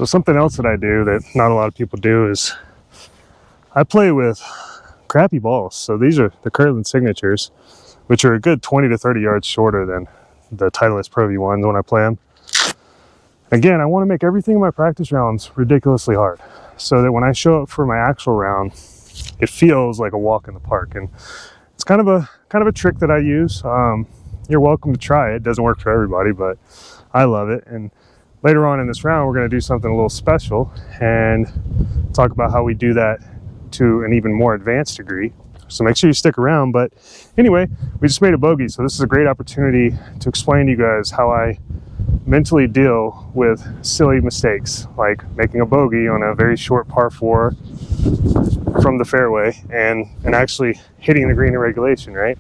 So something else that I do that not a lot of people do is I play with crappy balls. So these are the Kirtland Signatures, which are a good 20 to 30 yards shorter than the Titleist Pro V1s when I play them. Again, I want to make everything in my practice rounds ridiculously hard so that when I show up for my actual round, it feels like a walk in the park. And it's kind of a trick that I use. You're welcome to try it. It doesn't work for everybody, but I love it. And later on in this round, we're going to do something a little special and talk about how we do that to an even more advanced degree. So make sure you stick around. But anyway, we just made a bogey. So this is a great opportunity to explain to you guys how I mentally deal with silly mistakes, like making a bogey on a very short par 4 from the fairway and actually hitting the green in regulation, right?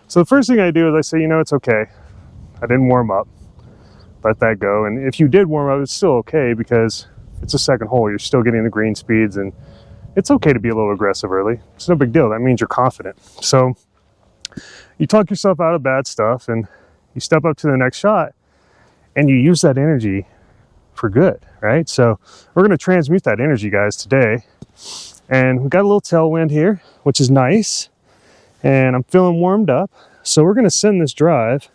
So the first thing I do is I say, you know, it's okay. I didn't warm up. Let that go. And if you did warm up, it's still okay because it's a second hole. You're still getting the green speeds and it's okay to be a little aggressive early. It's no big deal. That means you're confident. So you talk yourself out of bad stuff and you step up to the next shot and you use that energy for good, right? So we're going to transmute that energy, guys, today. And we've got a little tailwind here, which is nice. And I'm feeling warmed up. So we're going to send this drive.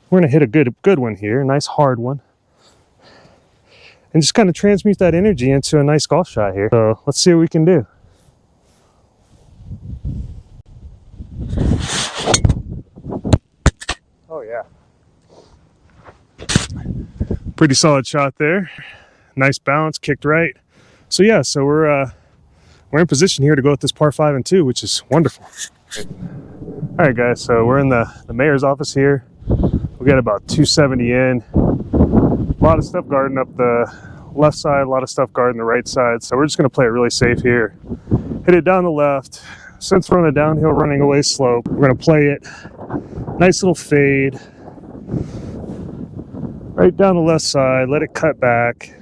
We're going to hit a good one here, a nice hard one. And just kind of transmute that energy into a nice golf shot here. So let's see what we can do. Oh yeah. Pretty solid shot there. Nice bounce, kicked right. So yeah, so we're in position here to go with this par 5 and 2, which is wonderful. All right, guys, so we're in the mayor's office here. We got about 270 in. A lot of stuff guarding up the left side, a lot of stuff guarding the right side. So we're just going to play it really safe here. Hit it down the left. Since we're on a downhill running away slope, we're going to play it. Nice little fade. Right down the left side, let it cut back.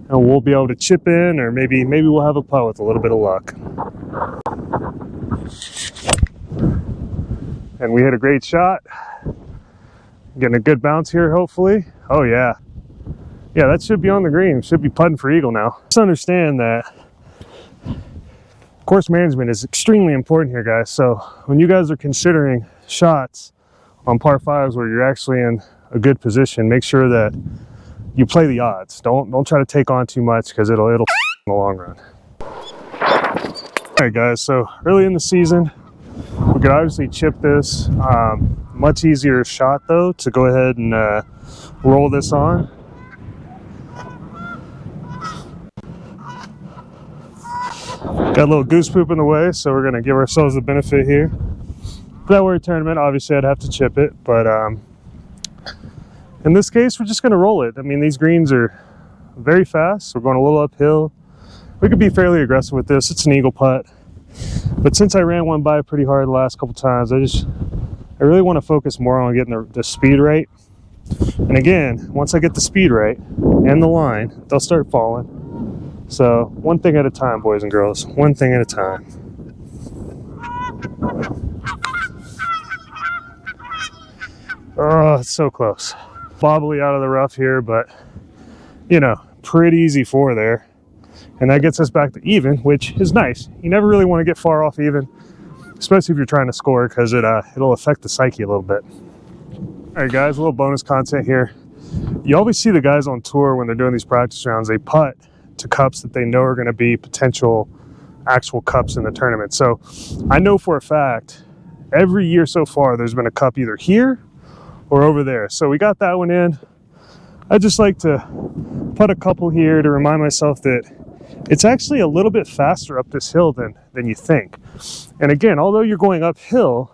And we'll be able to chip in, or maybe we'll have a putt with a little bit of luck. And we hit a great shot. Getting a good bounce here, hopefully. Oh yeah. Yeah, that should be on the green. Should be putting for eagle now. Just understand that course management is extremely important here, guys. So when you guys are considering shots on par 5s where you're actually in a good position, make sure that you play the odds. Don't try to take on too much because it'll in the long run. All right, guys. So early in the season, we could obviously chip this. Much easier shot though to go ahead and roll this on. Got a little goose poop in the way, so we're gonna give ourselves the benefit here. If that were a tournament, obviously I'd have to chip it, but in this case, we're just gonna roll it. I mean, these greens are very fast. We're going a little uphill. We could be fairly aggressive with this. It's an eagle putt. But since I ran one by pretty hard the last couple times, I really want to focus more on getting the speed right. And again, once I get the speed right and the line, they'll start falling. So one thing at a time, boys and girls, one thing at a time. Oh, it's so close. Bobbly out of the rough here, but you know, pretty easy 4 there. And that gets us back to even, which is nice. You never really want to get far off even, especially if you're trying to score, because it'll affect the psyche a little bit. All right, guys, a little bonus content here. You always see the guys on tour when they're doing these practice rounds, they putt to cups that they know are going to be potential actual cups in the tournament. So I know for a fact, every year so far, there's been a cup either here or over there. So we got that one in. I just like to put a couple here to remind myself that it's actually a little bit faster up this hill than you think. And again, although you're going uphill,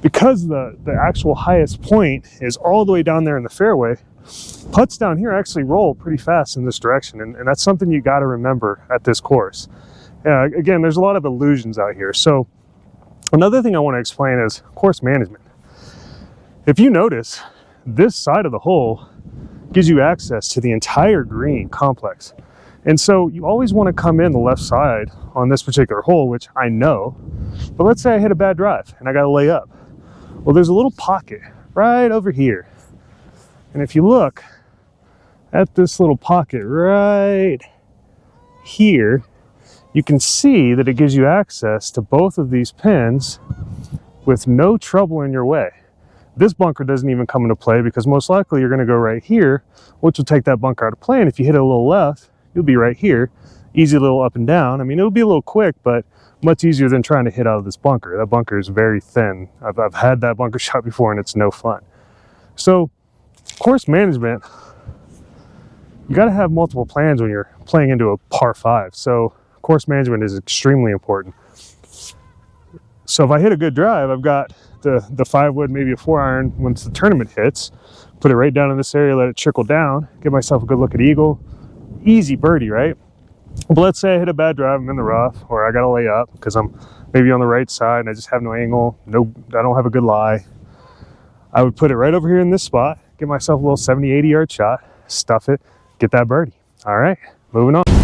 because the actual highest point is all the way down there in the fairway, putts down here actually roll pretty fast in this direction. And that's something you got to remember at this course. Again, there's a lot of illusions out here. So another thing I want to explain is course management. If you notice, this side of the hole gives you access to the entire green complex. And so you always want to come in the left side on this particular hole, which I know. But let's say I hit a bad drive and I got to lay up. Well, there's a little pocket right over here. And if you look, at this little pocket right here, you can see that it gives you access to both of these pins with no trouble in your way. This bunker doesn't even come into play because most likely you're going to go right here, which will take that bunker out of play. And if you hit it a little left, you'll be right here. Easy little up and down. I mean, it'll be a little quick, but much easier than trying to hit out of this bunker. That bunker is very thin. I've had that bunker shot before and it's no fun. So course management, you got to have multiple plans when you're playing into a par 5. So course management is extremely important. So if I hit a good drive, I've got the 5 wood, maybe a 4 iron. Once the tournament hits, put it right down in this area, let it trickle down, give myself a good look at eagle. Easy birdie, right? But let's say I hit a bad drive, I'm in the rough, or I got to lay up because I'm maybe on the right side and I just have no angle, I don't have a good lie. I would put it right over here in this spot, give myself a little 70, 80 yard shot, stuff it, get that birdie. All right, moving on.